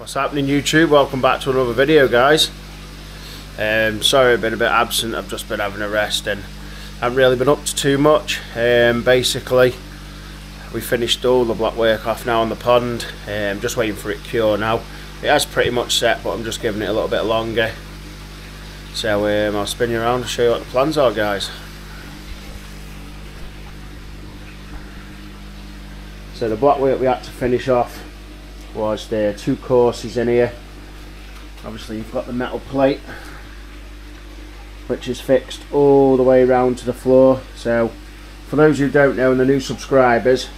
What's happening, YouTube? Welcome back to another video, guys. Sorry I've been a bit absent. I've just been having a rest and haven't really been up to too much. Basically we finished all the block work off now on the pond. Just waiting for it to cure now. It has pretty much set, but I'm just giving it a little bit longer. So I'll spin you around and show you what the plans are, guys. So the block work we had to finish off was the 2 courses in here. Obviously you've got the metal plate which is fixed all the way around to the floor. So for those who don't know and the new subscribers,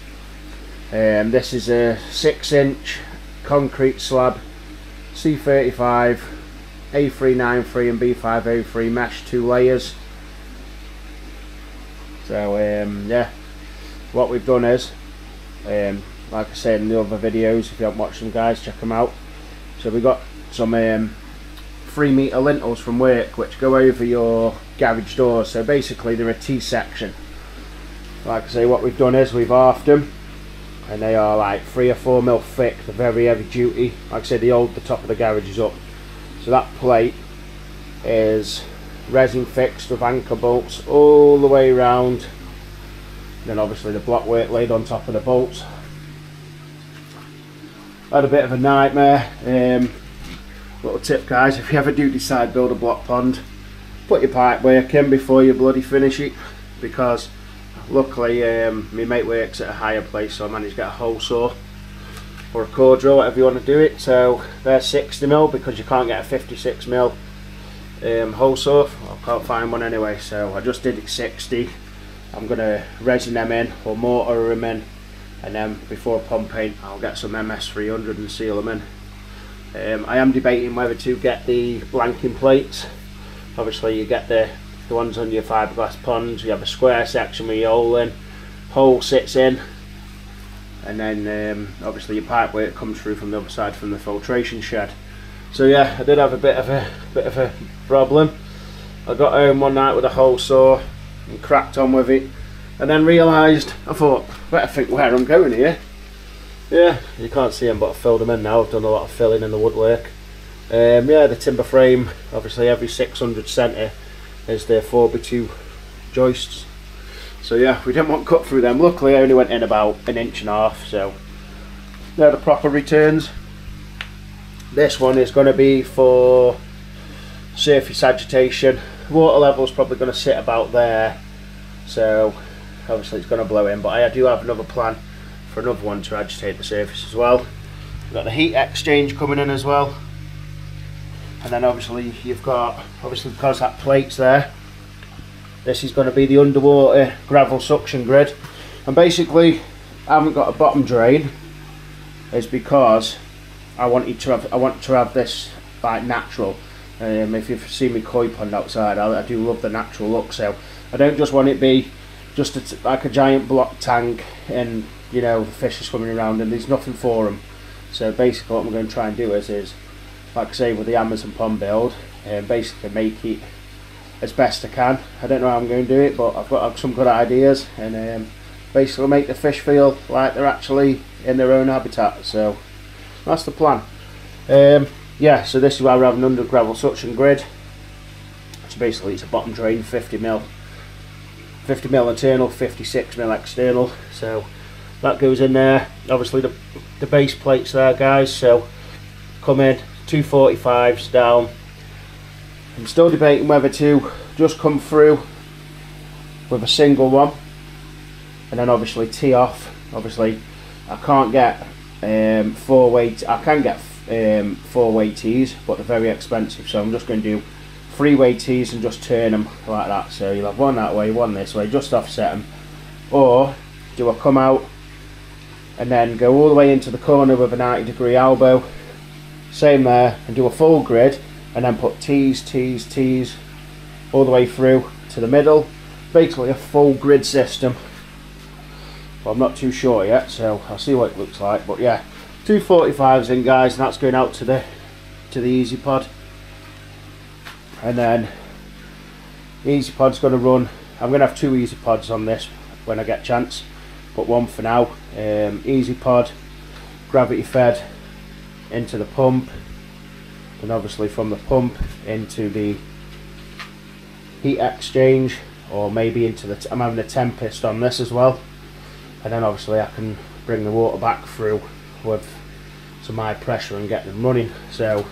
this is a 6-inch concrete slab C35 A393 and B503 mesh 2 layers. So yeah, what we've done is like I said in the other videos, if you haven't watched them, guys, check them out. So we got some 3-metre lintels from work which go over your garage doors. So basically they're a T-section. Like I say, what we've done is we've halved them, and they are like 3 or 4 mil thick. They're very heavy duty. Like I said, they hold the top of the garages up. So that plate is resin fixed with anchor bolts all the way around. And then obviously the block work laid on top of the bolts. Had a bit of a nightmare. Little tip, guys, if you ever do decide build a block pond, put your pipe work in before you bloody finish it, because luckily my mate works at a higher place, so I managed to get a hole saw or a core drill, whatever you want to do it. So they're 60mm because you can't get a 56mm hole saw. I can't find one anyway, so I just did it 60. I'm going to resin them in or mortar them in, and then before pond paint I'll get some MS300 and seal them in. I am debating whether to get the blanking plates. Obviously you get the ones on your fiberglass ponds. You have a square section with your hole sits in, and then obviously your pipe work comes through from the other side from the filtration shed. So yeah, I did have a bit of a problem. I got home one night with a hole saw and cracked on with it, and then realised, I thought, better think where I'm going here. Yeah, you can't see them, but I've filled them in now. I've done a lot of filling in the woodwork. Yeah, the timber frame, obviously every 600 centre is the 4x2 joists. So yeah, we didn't want cut through them. Luckily I only went in about 1.5 inches, so they're the proper returns. This one is going to be for surface agitation. Water level is probably going to sit about there, so obviously it's going to blow in, but I do have another plan for another one to agitate the surface as well. We've got the heat exchange coming in as well, and then obviously you've got, obviously because that plate's there, this is going to be the underwater gravel suction grid. And basically I haven't got a bottom drain is because I want to have this like natural. If you've seen me koi pond outside, I do love the natural look, so I don't just want it be just like a giant block tank and you know the fish are swimming around and there's nothing for them. So basically what I'm going to try and do is like I say with the Amazon pond build, basically make it as best I can. I don't know how I'm going to do it, but I've got some good ideas, and basically make the fish feel like they're actually in their own habitat. So that's the plan. Yeah, so this is why we're having under gravel suction grid. So basically it's a bottom drain, 50mm internal, 56mm external. So that goes in there. Obviously the base plates there, guys, so come in 245s down. I'm still debating whether to just come through with a single one and then obviously tee off. Obviously I can't get 4-way, I can get 4-way tees, but they're very expensive, so I'm just going to do 3-way tees and just turn them like that. So you'll have one that way, one this way, just offset them. Or do I come out and then go all the way into the corner with a 90-degree elbow, same there, and do a full grid, and then put tees all the way through to the middle. Basically a full grid system. Well, I'm not too sure yet, so I'll see what it looks like. But yeah, 245s in, guys, and that's going out to the easy pod. And then easy pod's going to run. I'm going to have 2 easy pods on this when I get a chance, but one for now. Easy pod, gravity fed, into the pump, and obviously from the pump into the heat exchange, or maybe into the I'm having a Tempest on this as well, and then obviously I can bring the water back through with some high pressure and get them running. So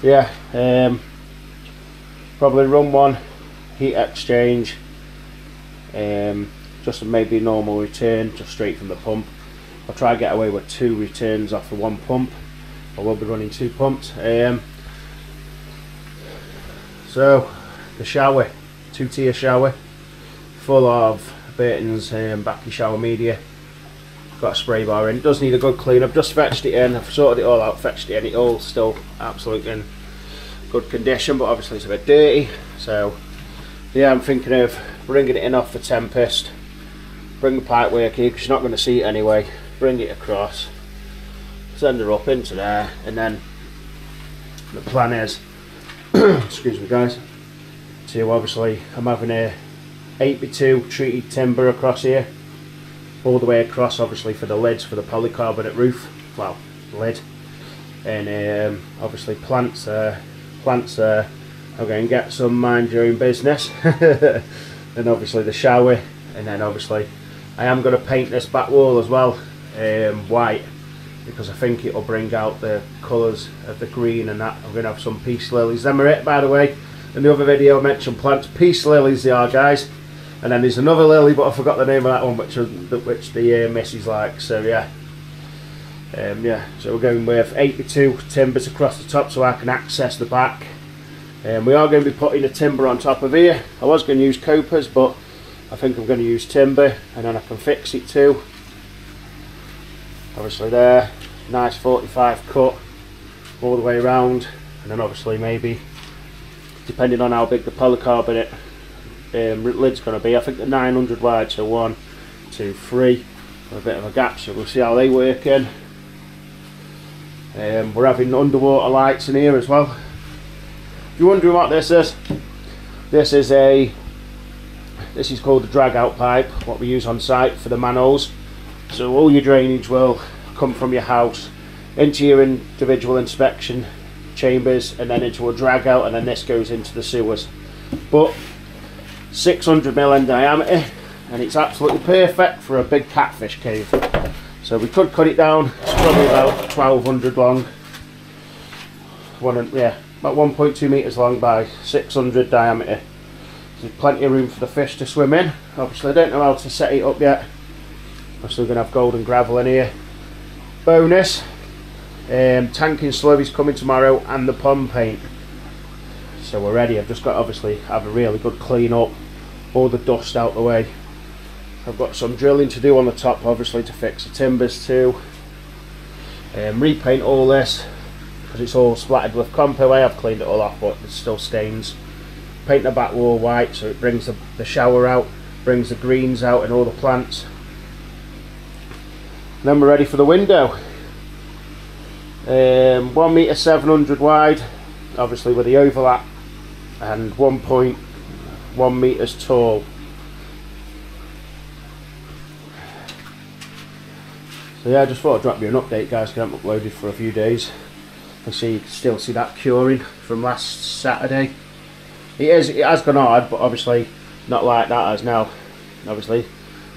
yeah, probably run one heat exchange, just maybe a normal return just straight from the pump. I'll try to get away with 2 returns off the 1 pump. I will be running 2 pumps. So the shower, 2-tier shower, full of Burton's Backy shower media. Got a spray bar in. It does need a good clean. I've just fetched it in. I've sorted it all out, fetched it in. It all still absolutely in good condition, but obviously it's a bit dirty. So yeah, I'm thinking of bringing it in off the Tempest. Bring the pipe work here because you're not going to see it anyway. Bring it across, send her up into there, and then the plan is, excuse me guys, to obviously I'm having a 8x2 treated timber across here, all the way across, obviously for the lids for the polycarbonate roof, well, lid, and obviously plants I'm going to get some mind your own business, and obviously the shower, and then obviously I am going to paint this back wall as well white, because I think it will bring out the colours of the green and that. I'm going to have some peace lilies. Them are it, by the way. In the other video I mentioned plants. Peace lilies they are, guys. And then there's another lily, but I forgot the name of that one, which the missus likes. So yeah, yeah. So we're going with 8x2 timbers across the top so I can access the back. We are going to be putting a timber on top of here. I was going to use copers, but I think I'm going to use timber, and then I can fix it too. Obviously there, nice 45 cut all the way around, and then obviously maybe, depending on how big the polycarbonate lid's going to be, I think the 900 wide, so 1, 2, 3, with a bit of a gap, so we'll see how they work in. We're having underwater lights in here as well. If you're wondering what this is called the drag out pipe, what we use on site for the manholes. So all your drainage will come from your house into your individual inspection chambers, and then into a drag out, and then this goes into the sewers. But 600mm in diameter, and it's absolutely perfect for a big catfish cave. So we could cut it down. It's probably about 1200 long. About 1.2 meters long by 600 diameter. There's plenty of room for the fish to swim in. Obviously I don't know how to set it up yet. I'm still going to have golden gravel in here. Bonus, tanking slurry's coming tomorrow, and the pond paint. So we're ready. I've just got to obviously have a really good clean up, all the dust out the way. I've got some drilling to do on the top, obviously, to fix the timbers too. Repaint all this because it's all splattered with compo. I have cleaned it all off, but there's still stains. Paint the back wall white so it brings the shower out, brings the greens out and all the plants. And then we're ready for the window. 1 meter 700 wide, obviously with the overlap, and 1.1 meters tall. So yeah, I just thought I'd drop you an update, guys, because I haven't uploaded for a few days. You can still see that curing from last Saturday. It has gone hard, but obviously not like that as now. Obviously,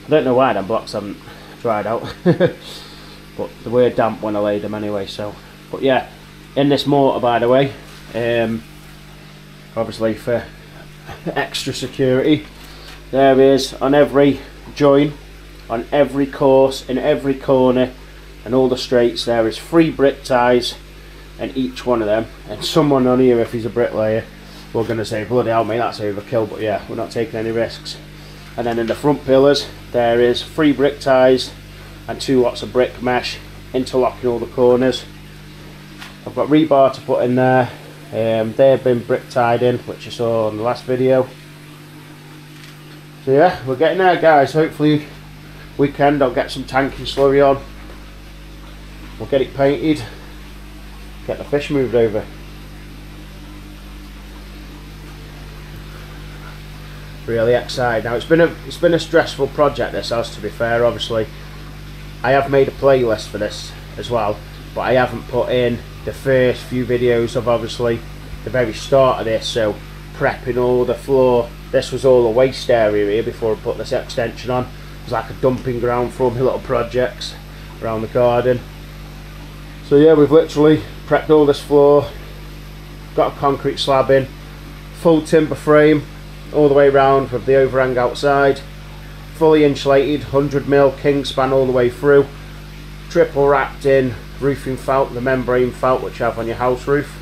I don't know why them blocks haven't dried out, but they were damp when I laid them anyway. So, but yeah, in this mortar, by the way, obviously for extra security, there is on every join, on every course, in every corner, and all the straights, there is 3 brick ties, and each one of them. And someone on here, if he's a bricklayer, we're going to say, bloody hell mate, that's overkill, but yeah, we're not taking any risks. And then in the front pillars, there is 3 brick ties and 2 lots of brick mesh, interlocking all the corners. I've got rebar to put in there. They've been brick tied in, which you saw in the last video. So yeah, we're getting there, guys. Hopefully weekend I'll get some tanking slurry on. We'll get it painted, get the fish moved over. Really excited. Now it's been a stressful project, this has, to be fair. Obviously I have made a playlist for this as well, but I haven't put in the first few videos of obviously the very start of this, so prepping all the floor. This was all a waste area here before I put this extension on. It was like a dumping ground for all my little projects around the garden. So yeah, we've literally prepped all this floor, got a concrete slab in, full timber frame all the way around with the overhang outside, fully insulated, 100mm king span all the way through, triple wrapped in roofing felt, the membrane felt which you have on your house roof,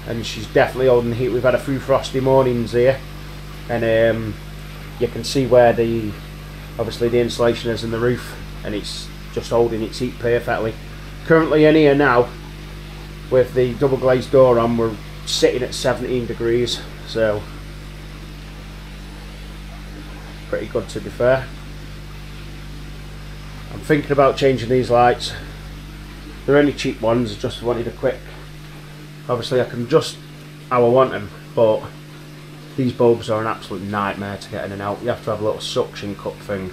and she's definitely holding the heat. We've had a few frosty mornings here, and you can see where the obviously the insulation is in the roof, and it's just holding its heat perfectly. Currently in here now with the double glazed door on, we're sitting at 17 degrees, so pretty good to be fair. I'm thinking about changing these lights. They're only cheap ones, I just wanted a quick, obviously I can adjust how I want them, but these bulbs are an absolute nightmare to get in and out. You have to have a little suction cup thing,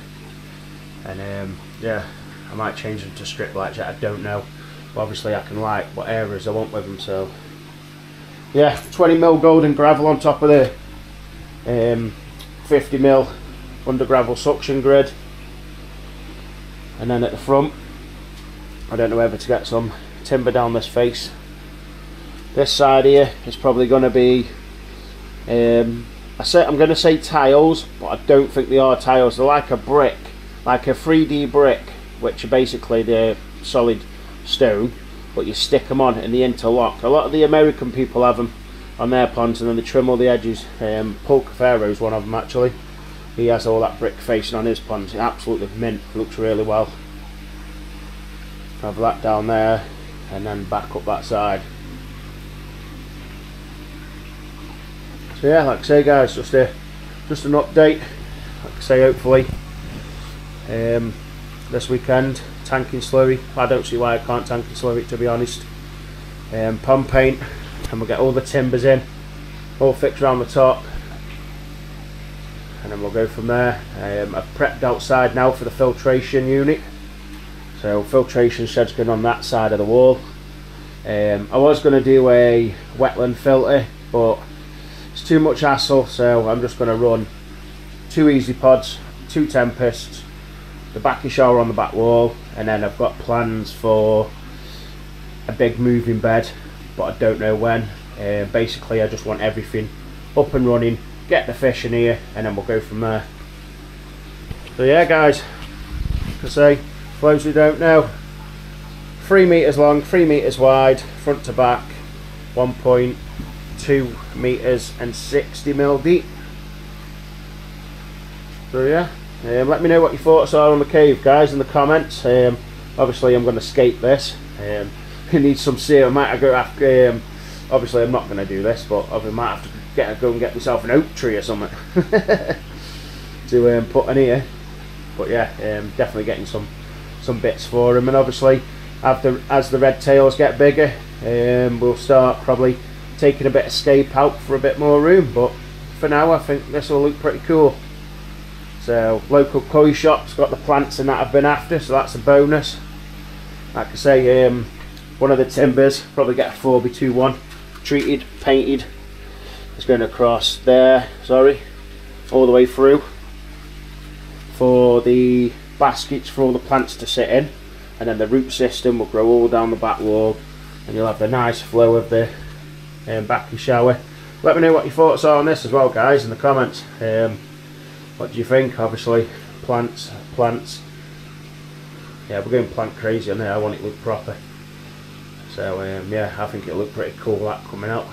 and yeah, I might change them to strip lights yet, I don't know, but obviously I can light what areas I want with them. So yeah, 20mm golden gravel on top of the 50mm under gravel suction grid, and then at the front I don't know whether to get some timber down this face. This side here is probably going to be I'm going to say tiles, but I don't think they are tiles. They're like a brick, like a 3D brick, which are basically the solid stone, but you stick them on and they interlock. A lot of the American people have them on their ponds and then they trim all the edges. Paul Cafaro is one of them actually. He has all that brick facing on his pond. It's absolutely mint, looks really well. Have that down there and then back up that side. So yeah, like I say guys, just an update. Like I say, hopefully this weekend tanking slurry. I don't see why I can't tank and slurry it, to be honest. Pond paint, and we'll get all the timbers in, all fixed around the top, and then we'll go from there. I've prepped outside now for the filtration unit, so filtration shed's going on that side of the wall. I was going to do a wetland filter, but it's too much hassle, so I'm just going to run 2 easy pods, 2 tempests, the backy shower on the back wall, and then I've got plans for a big moving bed, but I don't know when. Basically I just want everything up and running, get the fish in here, and then we'll go from there. So yeah guys, like I say, for those who don't know, 3 meters long, 3 meters wide, front to back, 1.2 meters and 60mm deep. So yeah, let me know what your thoughts are on the cave guys in the comments. Obviously I'm going to scape this. It needs some seal. I might go after, obviously I'm not going to do this, but I might have to go and get myself an oak tree or something to put in here. But yeah, definitely getting some bits for him, and obviously as the red tails get bigger, we'll start probably taking a bit of scape out for a bit more room, but for now I think this will look pretty cool. So local koi shop's got the plants and that I've been after, so that's a bonus. Like I say, one of the timbers, probably get a 4x21 treated, painted. It's going across there, sorry, all the way through for the baskets for all the plants to sit in, and then the root system will grow all down the back wall, and you'll have the nice flow of the backy shower. Let me know what your thoughts are on this as well guys in the comments. What do you think? Obviously plants, yeah, we're going plant crazy on there. I want it to look proper, so yeah, I think it'll look pretty cool that coming out.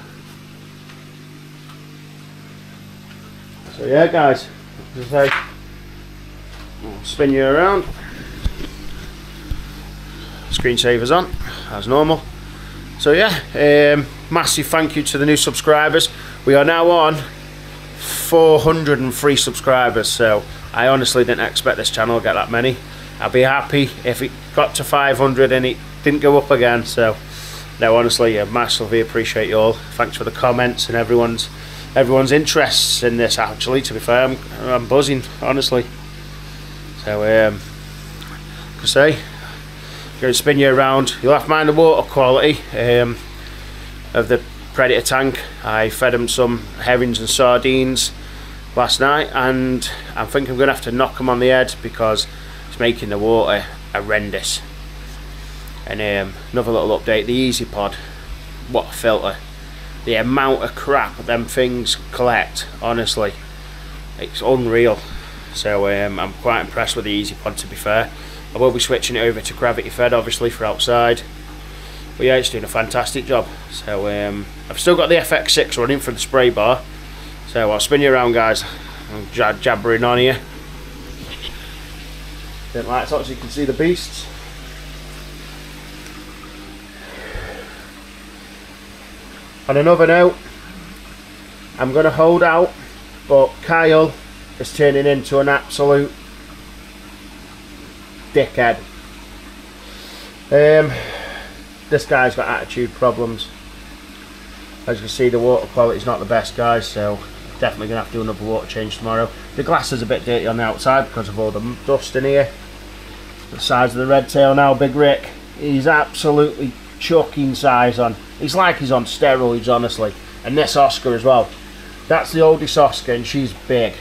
So yeah guys, as I say, I'll spin you around, screensavers on as normal. So yeah, massive thank you to the new subscribers. We are now on 403 subscribers, so I honestly didn't expect this channel to get that many. I'd be happy if it got to 500 and it didn't go up again. So no, honestly, I massively appreciate you all. Thanks for the comments and everyone's interests in this. Actually, to be fair, I'm buzzing honestly. So like I say, Going to spin you around. You'll have to mind the water quality of the Predator tank. I fed them some herrings and sardines last night, and I think I'm going to have to knock them on the head because it's making the water horrendous. And another little update, the Easy Pod, what a filter. The amount of crap them things collect, honestly, it's unreal. So I'm quite impressed with the Easy Pod, to be fair. I will be switching it over to gravity fed, obviously, for outside. But yeah, it's doing a fantastic job. So I've still got the FX6 running for the spray bar. So I'll spin you around, guys. I'm jabbering on here. Don't lights on so you can see the beasts. On another note, I'm going to hold out, but Kyle is turning into an absolute dickhead. This guy's got attitude problems. As you can see, the water quality is not the best, guys, so definitely going to have to do another water change tomorrow. The glass is a bit dirty on the outside because of all the dust in here. The size of the red tail now, Big Rick, he's absolutely chucking size on. He's like he's on steroids, honestly. And this Oscar as well. That's the oldest Oscar, and she's big.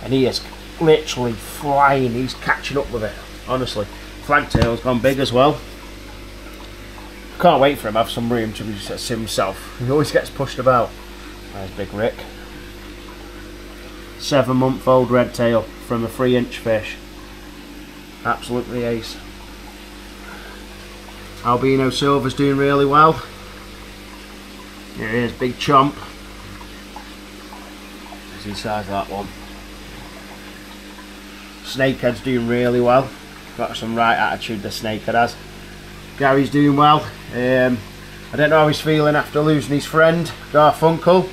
And he is literally flying. He's catching up with it, honestly. Flagtail's gone big as well. Can't wait for him to have some room to be himself. He always gets pushed about. There's Big Rick. 7-month-old red tail from a 3-inch fish. Absolutely ace. Albino Silver's doing really well. Here he is, Big Chomp. There's the size of that one. Snakehead's doing really well. Got some right attitude, the snakehead has. Gary's doing well. I don't know how he's feeling after losing his friend, Garfunkel,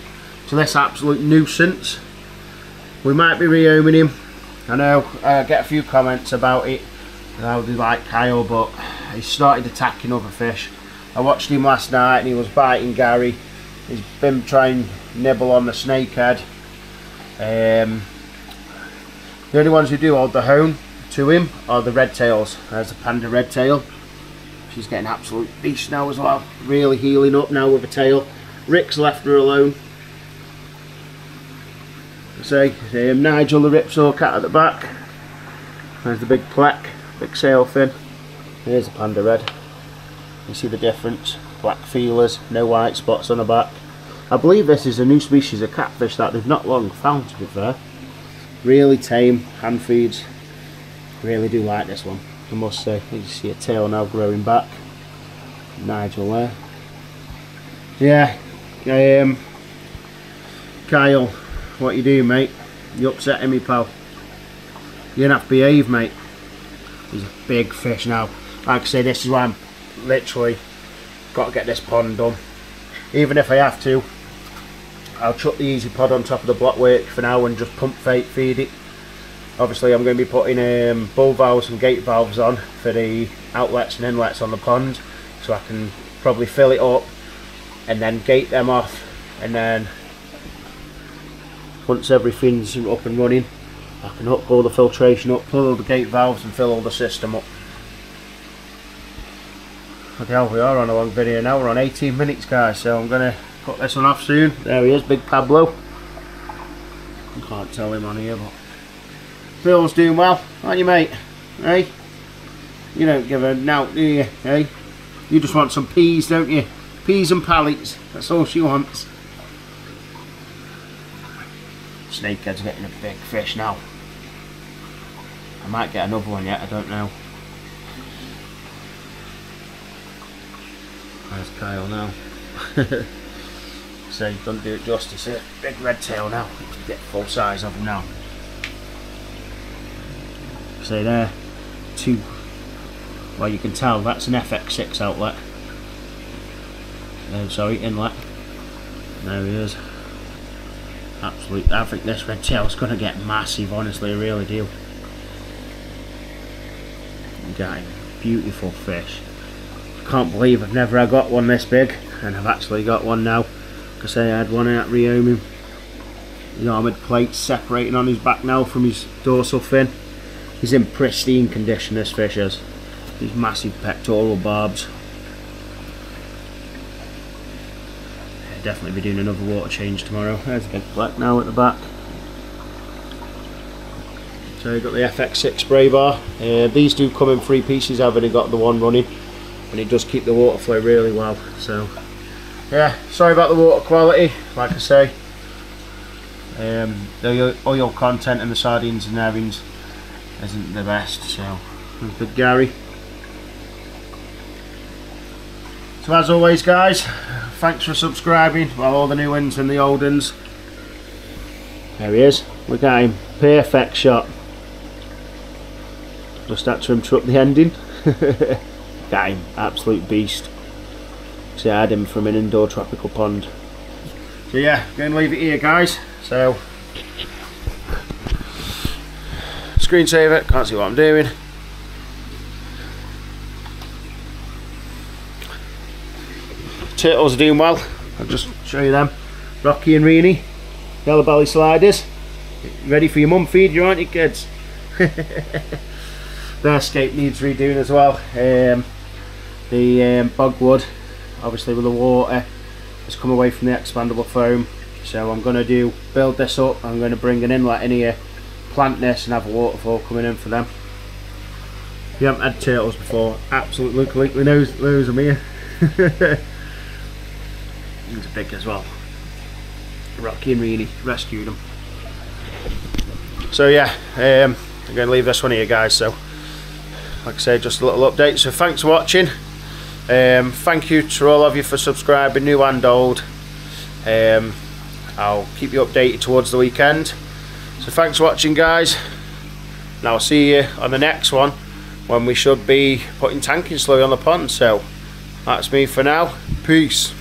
to this absolute nuisance. We might be rehoming him. I know I get a few comments about it, how they like Kyle, but he started attacking other fish. I watched him last night and he was biting Gary. He's been trying to nibble on the snakehead. The only ones who do hold the hone to him are the red tails. There's the panda red tail. She's getting absolute beast now as well. Really healing up now with a tail. Rick's left her alone. Say Nigel the Ripsaw cat at the back. There's the big plaque, big sail fin. Here's the panda red. You see the difference. Black feelers, no white spots on the back. I believe this is a new species of catfish that they've not long found, to be fair. Really tame, hand feeds. Really do like this one, I must say. You see a tail now growing back. Nigel there. Yeah, Kyle, what you do, mate? You upsetting me, pal. You're gonna have to behave, mate. He's a big fish now. Like I say, this is why I'm literally got to get this pond done. Even if I have to, I'll chuck the Easy Pod on top of the block work for now and just pump feed it. Obviously I'm going to be putting bull valves and gate valves on for the outlets and inlets on the pond, so I can probably fill it up and then gate them off, and then once everything's up and running I can hook all the filtration up, pull all the gate valves and fill all the system up. Okay, we are on a long video now. We're on 18 minutes, guys, so I'm going to cut this one off soon. There he is, Big Pablo. I can't tell him on here, but Phil's doing well, aren't you, mate? Hey? You don't give a knout, do you? Hey? You just want some peas, don't you? Peas and pallets, that's all she wants. Snakehead's getting a big fish now. I might get another one yet, I don't know. There's Kyle now. So don't do it justice here. Big red tail now. Get full size of him now. So there, two. Well, you can tell that's an FX6 outlet. Sorry, inlet. There he is. Absolutely, I think this red tail's going to get massive, honestly, I really do. Got beautiful fish. Can't believe I've never got one this big, and I've actually got one now. Because I had one at Rehoming. The armoured plates separating on his back now from his dorsal fin. He's in pristine condition, this fish is. these massive pectoral barbs. Yeah, definitely be doing another water change tomorrow. There's a big fleck now at the back. So you've got the FX6 spray bar. These do come in 3 pieces. I've only got the one running, and it does keep the water flow really well. So yeah, sorry about the water quality. Like I say, the oil content in the sardines and herrings isn't the best. So good Gary. So as always guys, thanks for subscribing. Well, all the new ones and the old ones. There he is. Look at him, perfect shot. Just had to interrupt the ending. Got him, absolute beast. See, I had him from an indoor tropical pond. So yeah, going to leave it here guys. So screensaver, can't see what I'm doing. Turtles are doing well. I'll just show you them. Rocky and Reenie, yellow belly sliders. Ready for your mum feed, you aren't you kids? Their escape needs redoing as well. The bogwood, obviously with the water, has come away from the expandable foam. So I'm going to build this up. I'm going to bring an inlet in here, plant this, and have a waterfall coming in for them. If you haven't had turtles before, absolutely knows them here. These are big as well. Rocky and Reenie rescued them. So yeah, I'm going to leave this one here guys. So like I said, just a little update. So thanks for watching. Thank you to all of you for subscribing, new and old. I'll keep you updated towards the weekend. So thanks for watching guys, and I'll see you on the next one when we should be putting tanking slowly on the pond. So that's me for now. Peace.